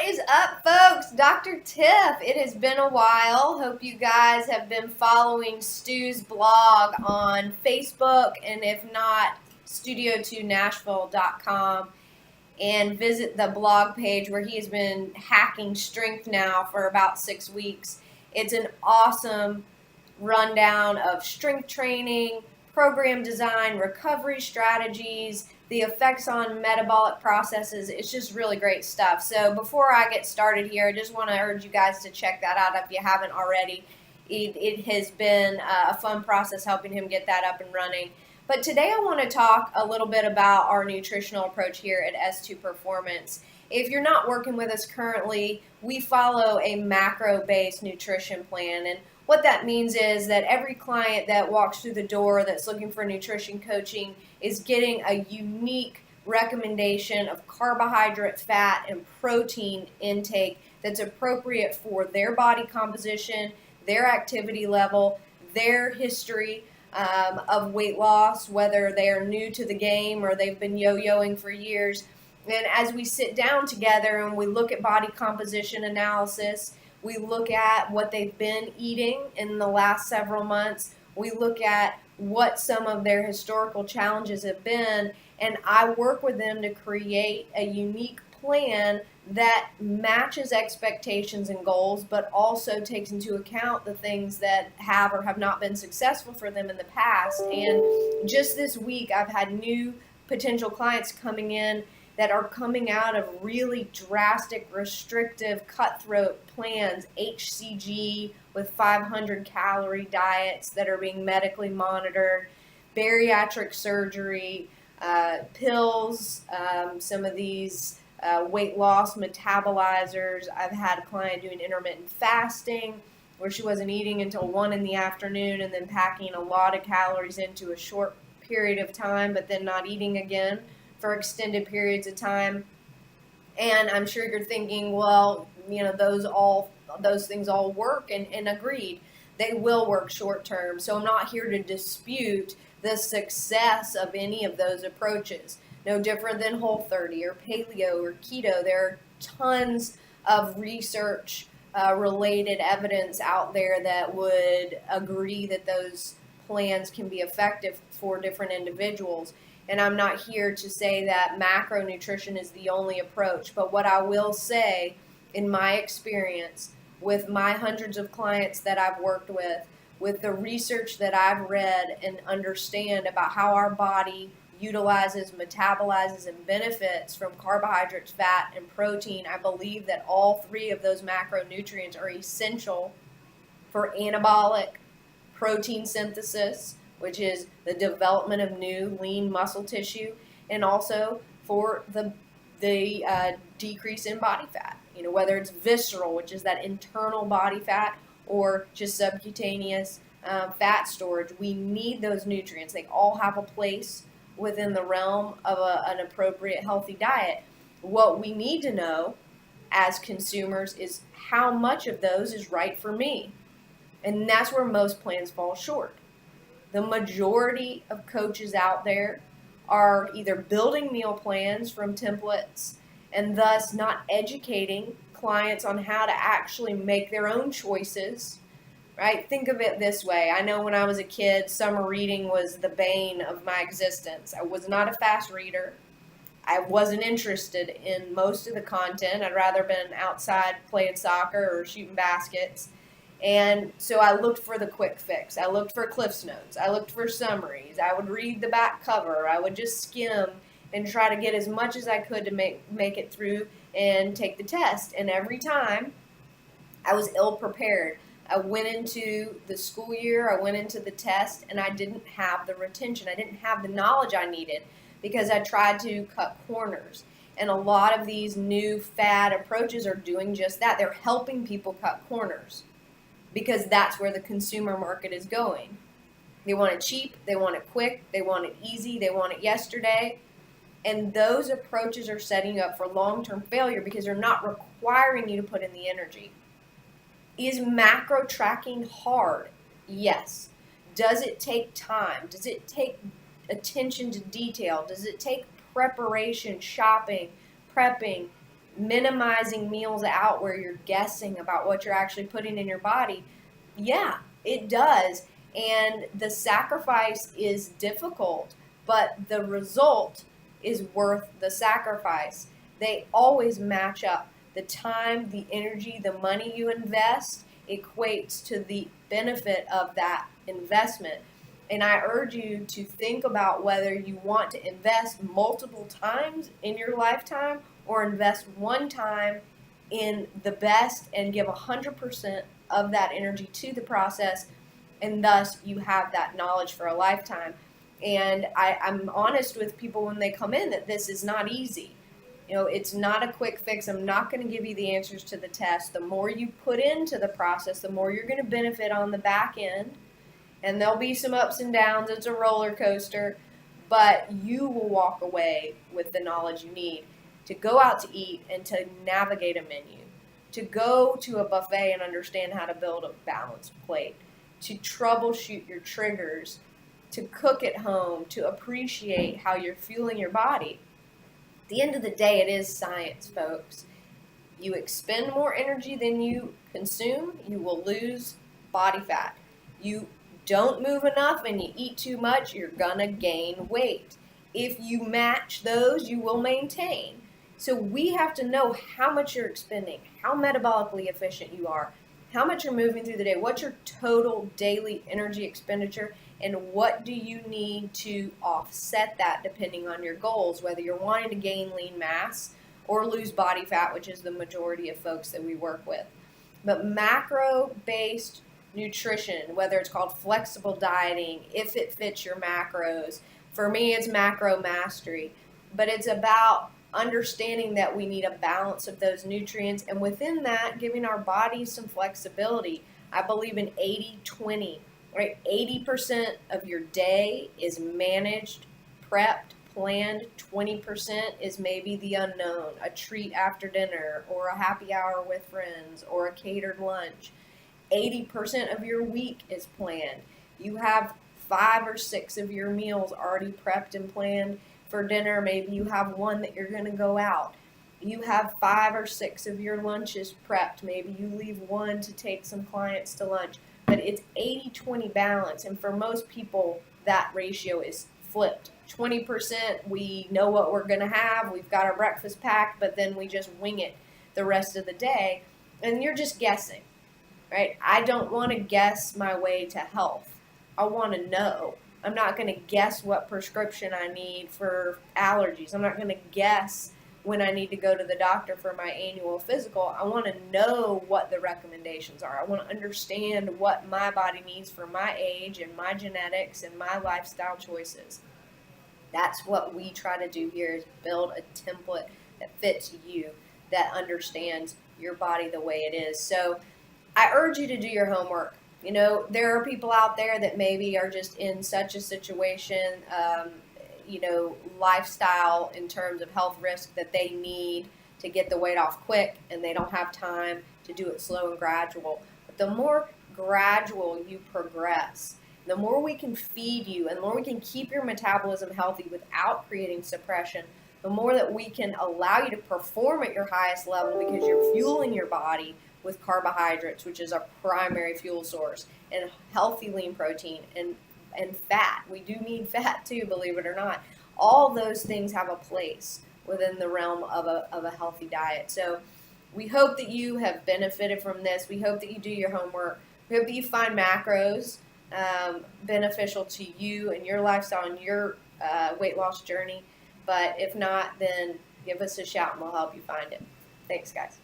What is up, folks? Dr. Tiff. It has been a while. Hope you guys have been following Stu's blog on Facebook, and if not, studio2nashville.com, and visit the blog page where he has been hacking strength now for about 6 weeks. It's an awesome rundown of strength training, program design, recovery strategies, the effects on metabolic processes. It's just really great stuff. So before I get started here, I just want to urge you guys to check that out if you haven't already. It has been a fun process helping him get that up and running. But today I want to talk a little bit about our nutritional approach here at S2 Performance. If you're not working with us currently, we follow a macro-based nutrition plan, and what that means is that every client that walks through the door that's looking for nutrition coaching is getting a unique recommendation of carbohydrate, fat, and protein intake that's appropriate for their body composition, their activity level, their history of weight loss, whether they are new to the game or they've been yo-yoing for years. And as we sit down together and we look at body composition analysis, we look at what they've been eating in the last several months, we look at what some of their historical challenges have been, and I work with them to create a unique plan that matches expectations and goals, but also takes into account the things that have or have not been successful for them in the past. And just this week, I've had new potential clients coming in that are coming out of really drastic, restrictive, cutthroat plans, HCG with 500 calorie diets that are being medically monitored, bariatric surgery, pills, some of these weight loss metabolizers. I've had a client doing intermittent fasting where she wasn't eating until 1 in the afternoon and then packing a lot of calories into a short period of time, but then not eating again for extended periods of time. And I'm sure you're thinking, well, those things all work, and agreed, they will work short term. So I'm not here to dispute the success of any of those approaches. No different than Whole30 or Paleo or Keto. There are tons of research related evidence out there that would agree that those plans can be effective for different individuals. And I'm not here to say that macronutrition is the only approach, but what I will say, in my experience, with my hundreds of clients that I've worked with the research that I've read and understand about how our body utilizes, metabolizes, and benefits from carbohydrates, fat, and protein, I believe that all three of those macronutrients are essential for anabolic protein synthesis, which is the development of new lean muscle tissue, and also for the decrease in body fat. Whether it's visceral, which is that internal body fat, or just subcutaneous fat storage, we need those nutrients. They all have a place within the realm of an appropriate healthy diet. What we need to know as consumers is how much of those is right for me. And that's where most plans fall short. The majority of coaches out there are either building meal plans from templates and thus not educating clients on how to actually make their own choices, right? Think of it this way. I know when I was a kid, summer reading was the bane of my existence. I was not a fast reader. I wasn't interested in most of the content. I'd rather been outside playing soccer or shooting baskets. And so I looked for the quick fix. I looked for Cliff's Notes. I looked for summaries. I would read the back cover. I would just skim and try to get as much as I could to make it through and take the test. And every time I was ill prepared. I went into the school year, I went into the test, and I didn't have the retention. I didn't have the knowledge I needed because I tried to cut corners. And a lot of these new fad approaches are doing just that. They're helping people cut corners, because that's where the consumer market is going. They want it cheap, they want it quick, they want it easy, they want it yesterday. And those approaches are setting you up for long-term failure because they're not requiring you to put in the energy. Is macro tracking hard? Yes. Does it take time? Does it take attention to detail? Does it take preparation, shopping, prepping, minimizing meals out where you're guessing about what you're actually putting in your body, yeah, it does. And the sacrifice is difficult, but the result is worth the sacrifice. They always match up. The time, the energy, the money you invest equates to the benefit of that investment. And I urge you to think about whether you want to invest multiple times in your lifetime or invest one time in the best and give 100% of that energy to the process, and thus you have that knowledge for a lifetime. And I'm honest with people when they come in that this is not easy. It's not a quick fix. I'm not going to give you the answers to the test. The more you put into the process, the more you're going to benefit on the back end. And there'll be some ups and downs. It's a roller coaster. But you will walk away with the knowledge you need to go out to eat and to navigate a menu, to go to a buffet and understand how to build a balanced plate, to troubleshoot your triggers, to cook at home, to appreciate how you're fueling your body. At the end of the day, it is science, folks. You expend more energy than you consume, you will lose body fat. You don't move enough and you eat too much, you're gonna gain weight. If you match those, you will maintain. So we have to know how much you're expending, how metabolically efficient you are, how much you're moving through the day, what's your total daily energy expenditure, and what do you need to offset that depending on your goals, whether you're wanting to gain lean mass or lose body fat, which is the majority of folks that we work with. But macro-based nutrition, whether it's called flexible dieting, if it fits your macros, for me it's macro mastery, but it's about understanding that we need a balance of those nutrients, and within that, giving our bodies some flexibility. I believe in 80-20, right? 80% of your day is managed, prepped, planned. 20% is maybe the unknown, a treat after dinner or a happy hour with friends or a catered lunch. 80% of your week is planned. You have 5 or 6 of your meals already prepped and planned for dinner. Maybe you have one that you're going to go out. You have 5 or 6 of your lunches prepped. Maybe you leave one to take some clients to lunch. But it's 80-20 balance. And for most people, that ratio is flipped. 20%, we know what we're going to have. We've got our breakfast packed, but then we just wing it the rest of the day. And you're just guessing, right? I don't want to guess my way to health. I want to know. I'm not going to guess what prescription I need for allergies. I'm not going to guess when I need to go to the doctor for my annual physical. I want to know what the recommendations are. I want to understand what my body needs for my age and my genetics and my lifestyle choices. That's what we try to do here, is build a template that fits you, that understands your body the way it is. So I urge you to do your homework. There are people out there that maybe are just in such a situation, lifestyle in terms of health risk, that they need to get the weight off quick and they don't have time to do it slow and gradual. But the more gradual you progress, the more we can feed you and the more we can keep your metabolism healthy without creating suppression, the more that we can allow you to perform at your highest level because you're fueling your body with carbohydrates, which is our primary fuel source, and healthy lean protein and fat. We do need fat too, believe it or not. All those things have a place within the realm of a healthy diet. So we hope that you have benefited from this. We hope that you do your homework. We hope that you find macros beneficial to you and your lifestyle and your weight loss journey. But if not, then give us a shout and we'll help you find it. Thanks, guys.